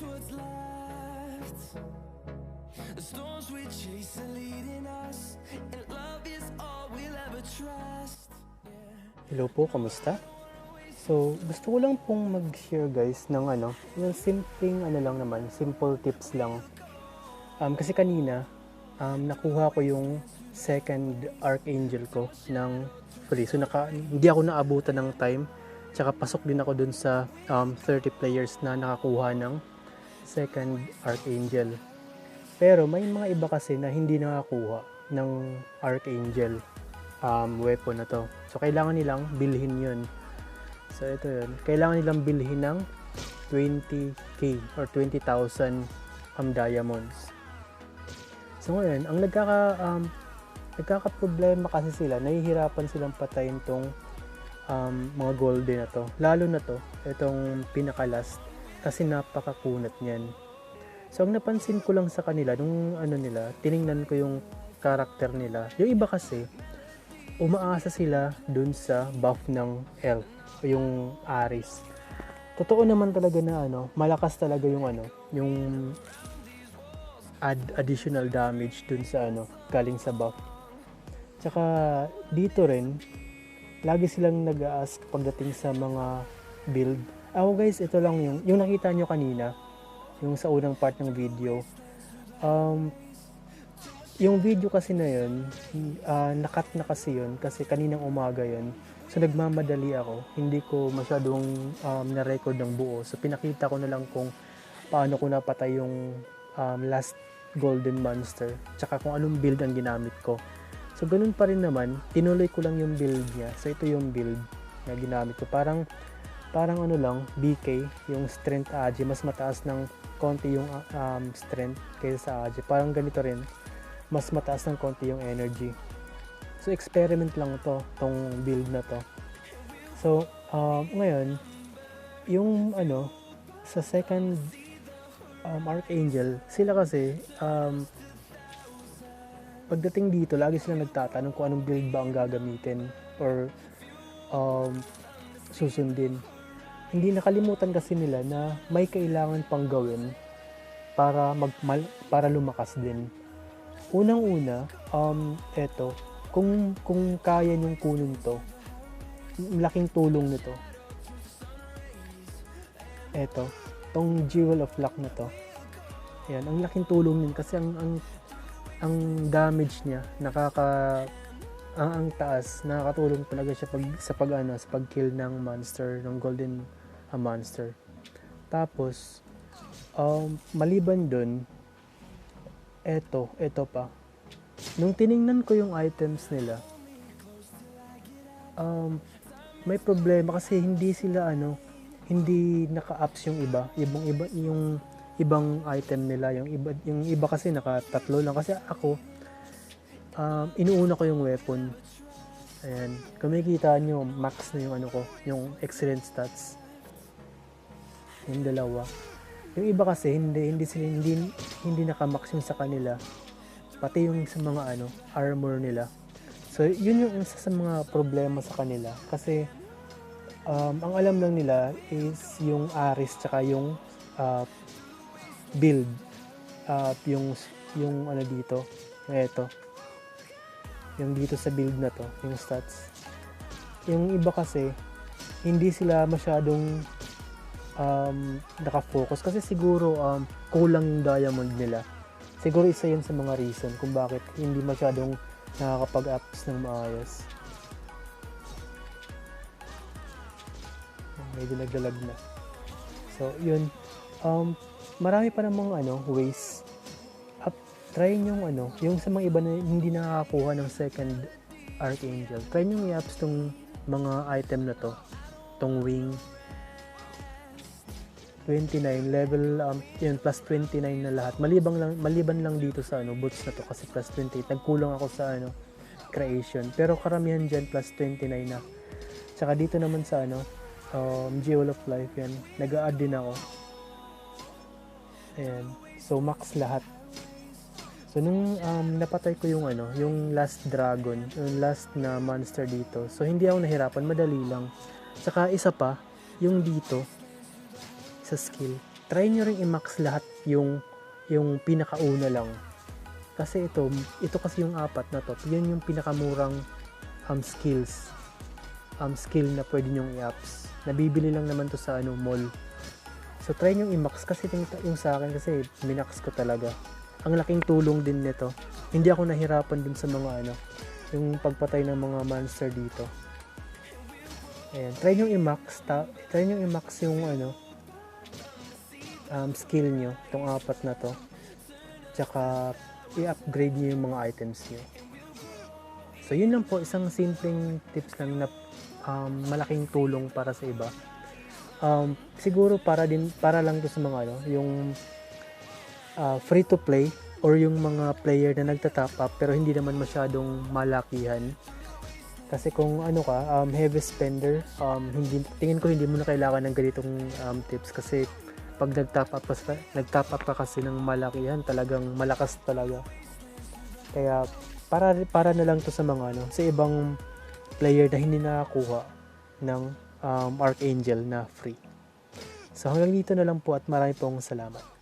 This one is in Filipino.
what's left. The storms we chase are leading us, and love is all we'll ever trust. Hello po, kamusta? So, gusto ko lang pong mag-share guys ng yung simpleng lang naman, simple tips lang. Kasi kanina, nakuha ko yung second Archangel ko ng free. So, hindi ako naabutan ng time. Tsaka pasok din ako dun sa 30 players na nakakuha ng second Archangel. Pero may mga iba kasi na hindi nakakuha ng Archangel weapon na to. So, kailangan nilang bilhin yun. So, ito yun. Kailangan nilang bilhin ng 20k or 20,000 diamonds. So, ngayon, ang nagkaka-problema kasi sila, nahihirapan silang patayin tong mga golden na to. Lalo na to, itong pinaka-last, kasi napakakunat niyan. So, ang napansin ko lang sa kanila, nung tiningnan ko yung karakter nila. Yung iba kasi, umaasa sila dun sa buff ng elf, yung Aris. Totoo naman talaga na malakas talaga yung yung additional damage dun sa galing sa buff. Tsaka dito rin, lagi silang nag-a-ask pagdating sa mga build. Ako guys, ito lang yung nakita nyo kanina, yung sa unang part ng video. Yung video kasi na yun, nakat na kasi yun, kasi kaninang umaga yun. So nagmamadali ako, hindi ko masyadong na-record ng buo. So pinakita ko na lang kung paano ko napatay yung last golden monster, tsaka kung anong build ang ginamit ko. So ganun pa rin naman, tinuloy ko lang yung build niya. So ito yung build na ginamit ko. Parang BK, yung strength AJ, mas mataas ng konti yung strength kaysa sa AJ. Parang ganito rin, mas mataas ng konti yung energy. So experiment lang to, tong build na to. So ngayon, yung sa second Archangel, sila kasi pagdating dito, lagi silang nagtatanong kung anong build ba ang gagamitin or susundin. Hindi nakalimutan kasi nila na may kailangan pang gawin para lumakas din. Unang-una, eto, kung kaya nyong kunin to, laking tulong nito. Eto, tong Jewel of Luck na to. Ayan, ang laking tulong din kasi ang damage niya ang taas, nakakatulong talaga siya sa pag-kill ng monster, ng golden monster. Tapos maliban dun, eto pa. Nung tiningnan ko yung items nila, may problema kasi hindi sila hindi naka-ups yung ibang item nila, yung iba kasi naka-tatlo lang. Kasi ako inuuna ko yung weapon. Ayan, kung makikita nyo, max na yung yung excellent stats, yung dalawa. Yung iba kasi hindi naka-max yung sa kanila, pati yung sa mga armor nila. So yun yung isa sa mga problema sa kanila, kasi ang alam lang nila is yung Aris tsaka yung build, yung dito, eto, yung dito sa build na to, yung stats. Yung iba kasi hindi sila masyadong nakafocus kasi siguro kulang yung diamond nila. Siguro isa yun sa mga reason kung bakit hindi masyadong nakakapag-ups ng maayos. Medyo naglalag na. So yun, marami pa namang ways. Try nyo yung sa mga iba na hindi nakakakuha ng second Archangel, try nyo i-ups tong mga item na to, tong wing 29 level, yun, plus 29 na lahat, maliban lang dito sa boots na to kasi plus 28, nagkulang ako sa creation, pero karamihan dyan plus 29 na. Tsaka dito naman sa Jewel of Life, yan, nag-a-add din ako. Ayan, so max lahat. So nung napatay ko yung yung last dragon, yung last na monster dito, so hindi ako nahirapan, madali lang. Tsaka isa pa, yung dito sa skill, try nyo rin i-max lahat yung pinakauna lang. Kasi ito kasi yung apat na to, yun yung pinakamurang skill na pwede nyong i-ups. Nabibili lang naman to sa mall. So try nyo i-max kasi yung sa akin kasi minax ko talaga. Ang laking tulong din nito. Hindi ako nahirapan din sa mga yung pagpatay ng mga monster dito. Ayan, try nyo i-max yung skill nyo, itong apat na to. Tsaka i-upgrade nyo yung mga items nyo. So yun lang po, isang simpleng tips lang na malaking tulong para sa iba. Siguro para lang to sa mga yung free to play or yung mga player na nagta-top up pero hindi naman masyadong malakihan. Kasi kung heavy spender, tingin ko hindi mo na kailangan ng ganitong tips kasi pag nag-top up ka kasi ng malakihan, talagang malakas talaga. Kaya para na lang to sa mga sa ibang player na hindi nakakuha ng Archangel na free. So hanggang dito na lang po at marami pong salamat.